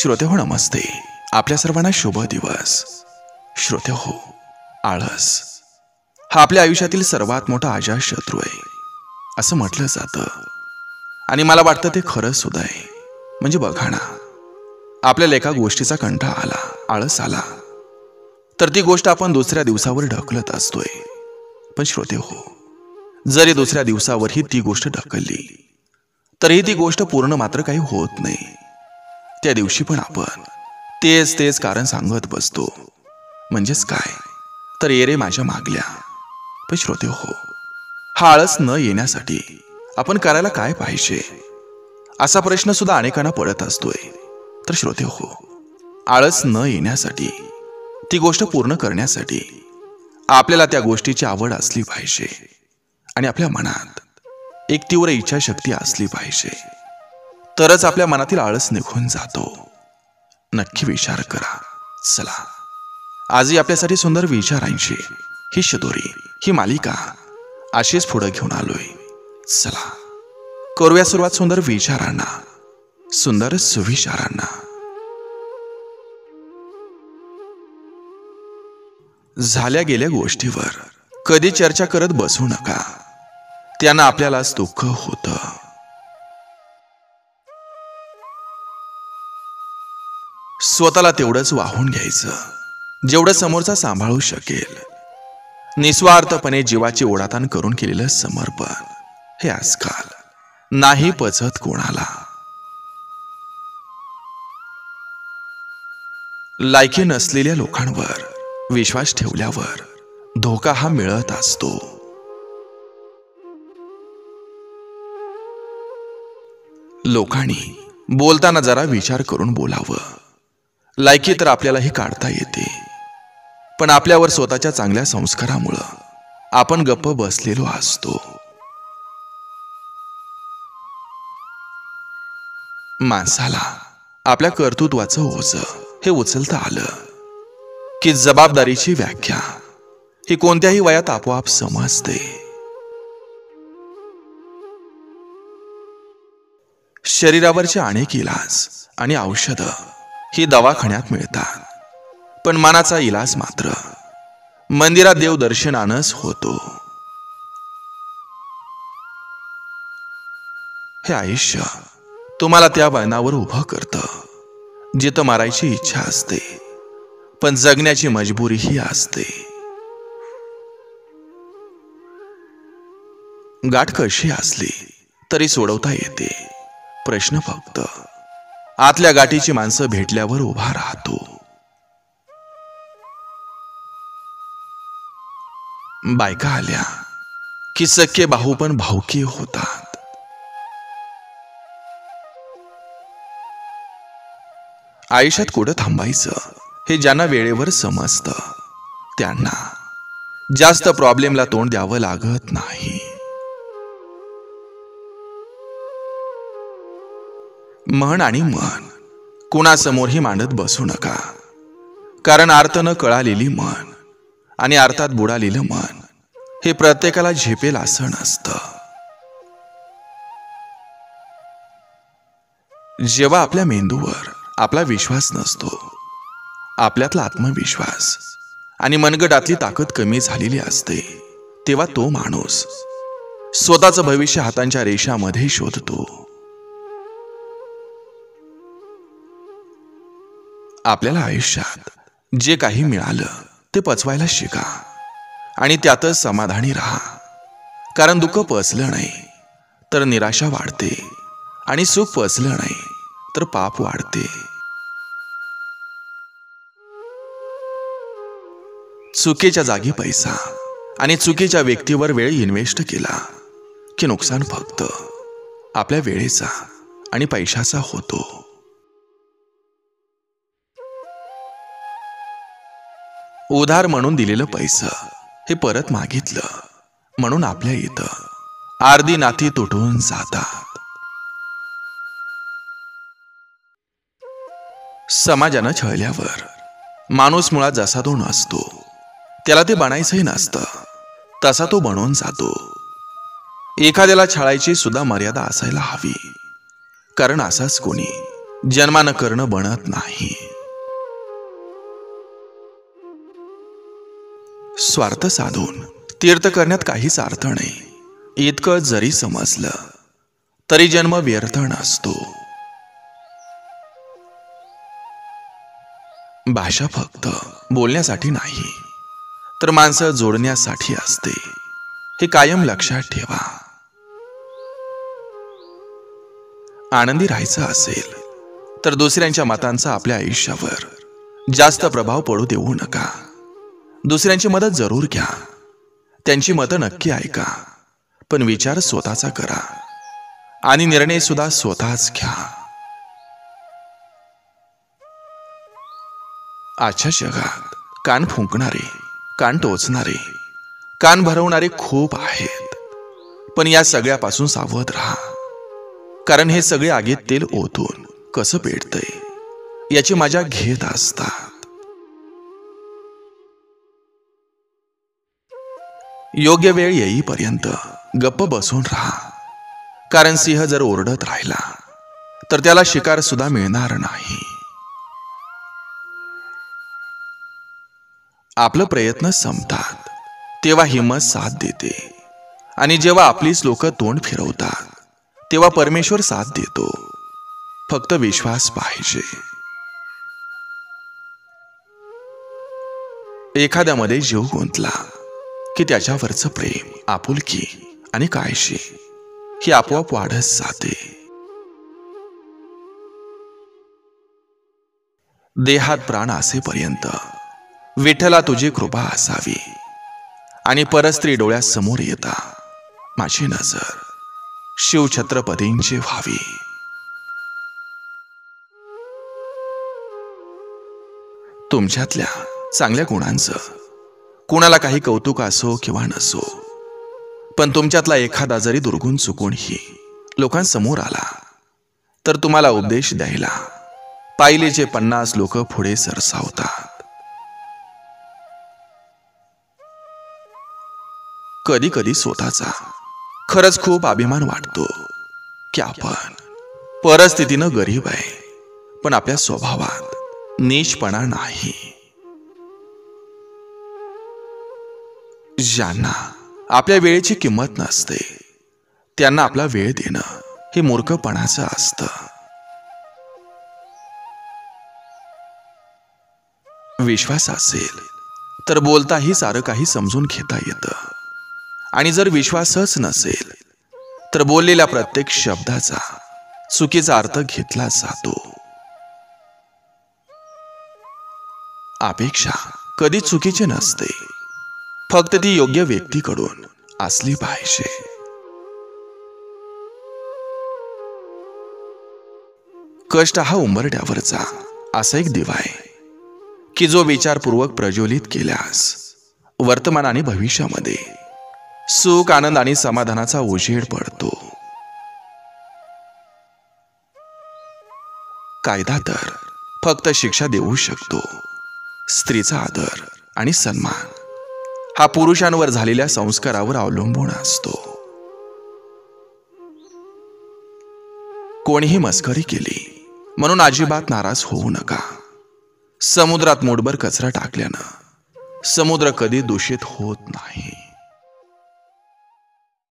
श्रोतेहो नमस्ते. आपल्या सर्वांना शुभ दिवस. श्रोतेहो, आळस हा आपल्या आयुष्यातील सर्वात मोठा अजातशत्रू आहे असं म्हटलं जातं, आणि मला वाटतं ते खरं सुद्धा आहे. म्हणजे बघा ना, आपल्याला एका गोष्टीचा कंटाळा आला, आळस आला, तर ती गोष्ट आपण दुसऱ्या दिवसावर ढकलत असतोय. पण श्रोतेहो, जरी दुसऱ्या दिवसावरही ती गोष्ट ढकलली तरीही ती गोष्ट पूर्ण मात्र काही होत नाही. त्या दिवशी पण आपण तेच तेच कारण सांगत बसतो. म्हणजेच काय तर ये रे माझ्या मागल्या. पण श्रोतेहो, हा आळस न येण्यासाठी आपण करायला काय पाहिजे असा प्रश्न सुद्धा अनेकांना पडत असतोय. तर श्रोतेहो, आळस न येण्यासाठी, ती गोष्ट पूर्ण करण्यासाठी आपल्याला त्या गोष्टीची आवड असली पाहिजे आणि आपल्या मनात एक तीव्र इच्छाशक्ती असली पाहिजे. तरच आपल्या मनातील आळस निघून जातो. नक्की विचार करा. चला, आजही आपल्यासाठी सुंदर विचारांची ही शिदोरी, ही मालिका अशीच पुढे घेऊन आलोय. चला करूया सुरुवात सुंदर विचारांना, सुंदर सुविचारांना. झाल्या गेल्या गोष्टीवर कधी चर्चा करत बसू नका. त्यानं आपल्यालाच दुःख होतं. स्वतःला तेवढंच वाहून घ्यायचं जेवढं समोरचा सांभाळू शकेल. निस्वार्थपणे जीवाची ओढाताण करून केलेलं समर्पण हे आजकाल नाही पचत कोणाला. लायकी नसलेल्या लोकांवर विश्वास ठेवल्यावर धोका हा मिळत असतो. लोकांनी बोलताना जरा विचार करून बोलावं. लायकी तर आपल्यालाही काढता येते, पण आपल्यावर स्वतःच्या चांगल्या संस्कारामुळं आपण गप्प बसलेलो असतो. माणसाला आपल्या कर्तृत्वाचं ओझं हे उचलता आलं की जबाबदारीची व्याख्या ही कोणत्याही वयात आपोआप समजते. शरीरावरचे अनेक इलाज आणि औषधं ही दवाखान्यात मिळतात, पण मनाचा इलाज मात्र मंदिरात देवदर्शनानंच होतो. हे आयुष्य तुम्हाला त्या वळणावर उभं करतं जिथं मारायची इच्छा असते, पण जगण्याची मजबुरीही असते. गाठ कशी असली तरी सोडवता येते. प्रश्न फक्त आतल्या गाठीची माणसं भेटल्यावर उभा राहतो. बायका आल्या की सख्खे भाऊ पण भाऊकी होतात. आयुष्यात कुठं थांबायचं हे ज्यांना वेळेवर समजतं त्यांना जास्त प्रॉब्लेमला तोंड द्यावं लागत नाही. म्हण आणि मन कुणासमोरही मांडत बसू नका, कारण अर्थ न कळालेली मन आणि अर्थात बुडालेलं मन हे प्रत्येकाला झेपेल असं नसतं. जेव्हा आपल्या मेंदूवर आपला विश्वास नसतो, आपल्यातला आत्मविश्वास आणि मनगटातली ताकद कमी झालेली असते, तेव्हा तो माणूस स्वतःचं भविष्य हातांच्या रेषामध्ये शोधतो. आपल्याला आयुष्यात जे काही मिळालं ते पचवायला शिका आणि त्यातच समाधानी राहा. कारण दुःख पचलं नाही तर निराशा वाढते, आणि सुख पचलं नाही तर पाप वाढते. चुकीच्या जागी पैसा आणि चुकीच्या व्यक्तीवर वेळ इन्व्हेस्ट केला की नुकसान फक्त आपल्या वेळेचा आणि पैशाचा होतो. उधार म्हणून दिलेलं पैसं हे परत मागितलं म्हणून आपल्या इथं अर्धी नाती तुटून जातात. समाजानं छळल्यावर माणूस मुळात जसा तो नसतो, त्याला ते बनायचंही नसतं, तसा तो बनून जातो. एखाद्याला छळायची सुद्धा मर्यादा असायला हवी, कारण असाच कोणी जन्मानं करणं बनत नाही. स्वार्थ साधून तीर्थ करण्यात काहीच अर्थ नाही. इतकं जरी समजलं तरी जन्म व्यर्थ नसतो. भाषा फक्त बोलण्यासाठी नाही तर माणसं जोडण्यासाठी असते, हे कायम लक्षात ठेवा. आनंदी राहायचं असेल तर दुसऱ्यांच्या मतांचा आपल्या आयुष्यावर जास्त प्रभाव पडू देऊ नका. दुसऱ्यांची मदत जरूर घ्या, त्यांची मतं नक्की ऐका, पण विचार स्वतःचा करा आणि निर्णय सुद्धा स्वतःच घ्या. आजच्या जगात कान फुंकणारे, कान टोचणारे, कान भरवणारे खूप आहेत, पण या सगळ्यापासून सावध राहा. कारण हे सगळे आगीत तेल ओतून कसं पेटतंय याची मजा घेत असतात. योग्य वेळ येईपर्यंत गप्प बसून राहा. कारण सिंह जर ओरडत राहिला तर त्याला शिकार सुद्धा मिळणार नाही. आपलं प्रयत्न संपतात तेव्हा हिम्मत साथ देते, आणि जेव्हा आपलीच लोक तोंड फिरवतात तेव्हा परमेश्वर साथ देतो. फक्त विश्वास पाहिजे. एखाद्यामध्ये जीव गुंतला की त्याच्यावरचं प्रेम, आपुलकी आणि काळजी ही आपोआप वाढत जाते. देहात प्राण असेपर्यंत विठ्ठला तुझी कृपा असावी, आणि परस्त्री डोळ्यासमोर येता माझी नजर शिवछत्रपतींची व्हावी. तुमच्यातल्या चांगल्या गुणांचं कुणाला काही कौतुक असो किंवा नसो, पण तुमच्यातला एखादा जरी दुर्गुण चुकूनही लोकांसमोर आला तर तुम्हाला उपदेश द्यायला पाहिलेचे 50 लोक पुढे सरसावतात. कधी कधी स्वतःचा खरंच खूप अभिमान वाटतो की आपण परिस्थितीनं गरीब आहे, पण आपल्या स्वभावात नीचपणा नाही. ज्यांना आपल्या वेळेची किंमत नसते त्यांना आपला वेळ देणं हे मूर्खपणाचं असतं. विश्वास असेल तर बोलताही सारं काही समजून घेता येतं, आणि जर विश्वासच नसेल तर बोललेल्या प्रत्येक शब्दाचा चुकीचा अर्थ घेतला जातो. अपेक्षा कधी चुकीची नसते, फक्त ती योग्य व्यक्तीकडून असली पाहिजे. कष्ट हा उंबरठ्यावरचा असा एक दिवा आहे की जो विचारपूर्वक प्रज्वलित केल्यास वर्तमान आणि भविष्यामध्ये सुख, आनंद आणि समाधानाचा उजेड पडतो. कायदा तर फक्त शिक्षा देऊ शकतो. स्त्रीचा आदर आणि सन्मान हा पुरुषांवर झालेल्या संस्कारावर अवलंबून असतो. कोणीही मस्करी केली म्हणून अजिबात नाराज होऊ नका. समुद्रात मूठभर कचरा टाकल्यानं समुद्र कधी दूषित होत नाही.